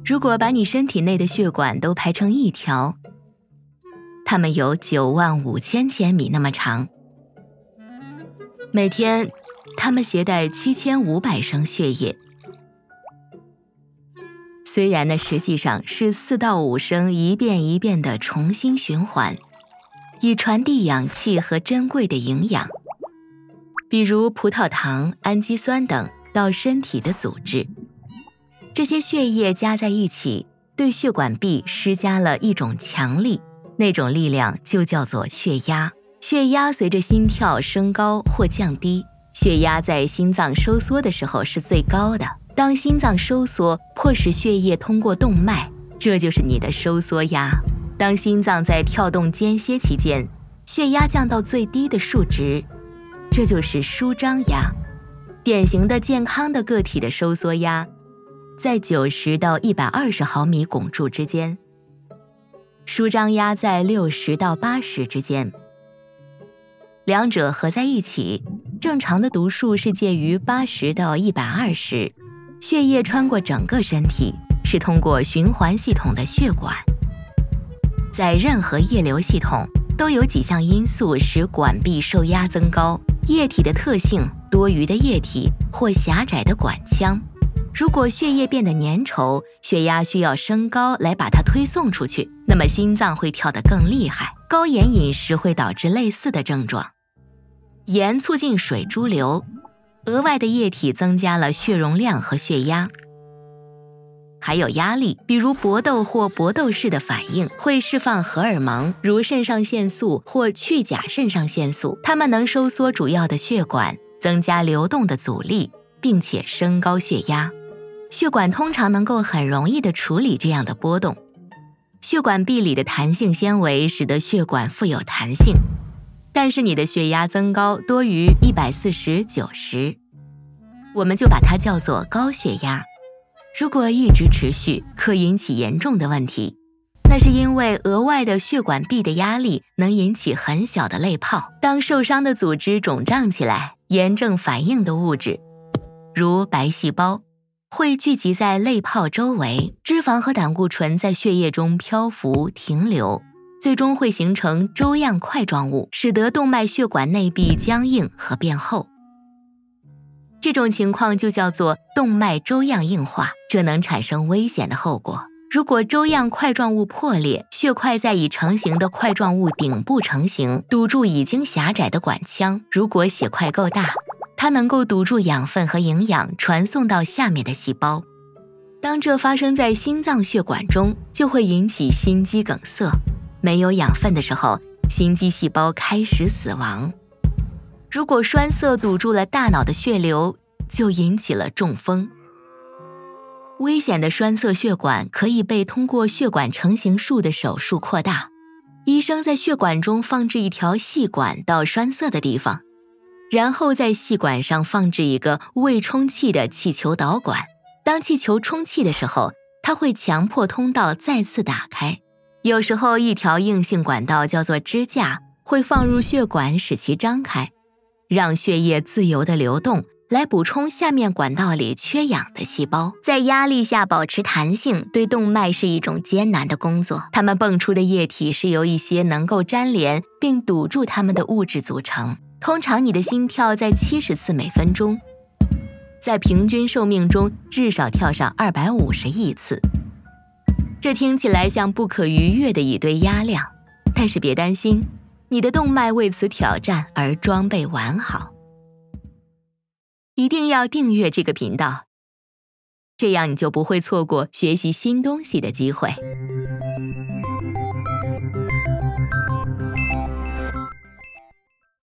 如果把你身体内的血管都排成一条，它们有95000千米那么长。每天，它们携带7500升血液。虽然呢，实际上是4到5升一遍一遍的重新循环，以传递氧气和珍贵的营养，比如葡萄糖、氨基酸等到身体的组织。这些血液加在一起，对血管壁施加了一种强力，那种力量就叫做血压。血压随着心跳升高或降低，血压在心脏收缩的时候是最高的。当心脏收缩，迫使血液通过动脉，这就是你的收缩压。当心脏在跳动间歇期间，血压降到最低的数值，这就是舒张压。典型的健康的个体的收缩压在90到120毫米汞柱之间，舒张压在60到80之间。两者合在一起，正常的读数是介于80到120。血液穿过整个身体，是通过循环系统的血管。在任何液流系统，都有几项因素使管壁受压增高：液体的特性、多余的液体或狭窄的管腔。如果血液变得粘稠，血压需要升高来把它推送出去，那么心脏会跳得更厉害。高盐饮食会导致类似的症状。盐促进水潴留，额外的液体增加了血容量和血压。还有压力，比如搏斗或搏斗式的反应，会释放荷尔蒙，如肾上腺素或去甲肾上腺素，它们能收缩主要的血管，增加流动的阻力，并且升高血压。血管通常能够很容易地处理这样的波动。血管壁里的弹性纤维使得血管富有弹性，但是你的血压增高多于140/90，我们就把它叫做高血压。如果一直持续，可引起严重的问题。那是因为额外的血管壁的压力能引起很小的泪泡。当受伤的组织肿胀起来，炎症反应的物质，如白细胞，会聚集在泪泡周围，脂肪和胆固醇在血液中漂浮停留，最终会形成粥样块状物，使得动脉血管内壁僵硬和变厚。这种情况就叫做动脉粥样硬化，这能产生危险的后果。如果粥样块状物破裂，血块在已成型的块状物顶部成型，堵住已经狭窄的管腔。如果血块够大，它能够堵住养分和营养传送到下面的细胞。当这发生在心脏血管中，就会引起心肌梗塞。没有养分的时候，心肌细胞开始死亡。如果栓塞堵住了大脑的血流，就引起了中风。危险的栓塞血管可以被通过血管成形术的手术扩大。医生在血管中放置一条细管到栓塞的地方，然后在细管上放置一个未充气的气球导管。当气球充气的时候，它会强迫通道再次打开。有时候一条硬性管道叫做支架，会放入血管使其张开，让血液自由地流动，来补充下面管道里缺氧的细胞。在压力下保持弹性，对动脉是一种艰难的工作。它们泵出的液体是由一些能够粘连并堵住它们的物质组成。通常你的心跳在70次每分钟，在平均寿命中至少跳上250亿次。这听起来像不可逾越的一堆压量，但是别担心，你的动脉为此挑战而装备完好。一定要订阅这个频道，这样你就不会错过学习新东西的机会。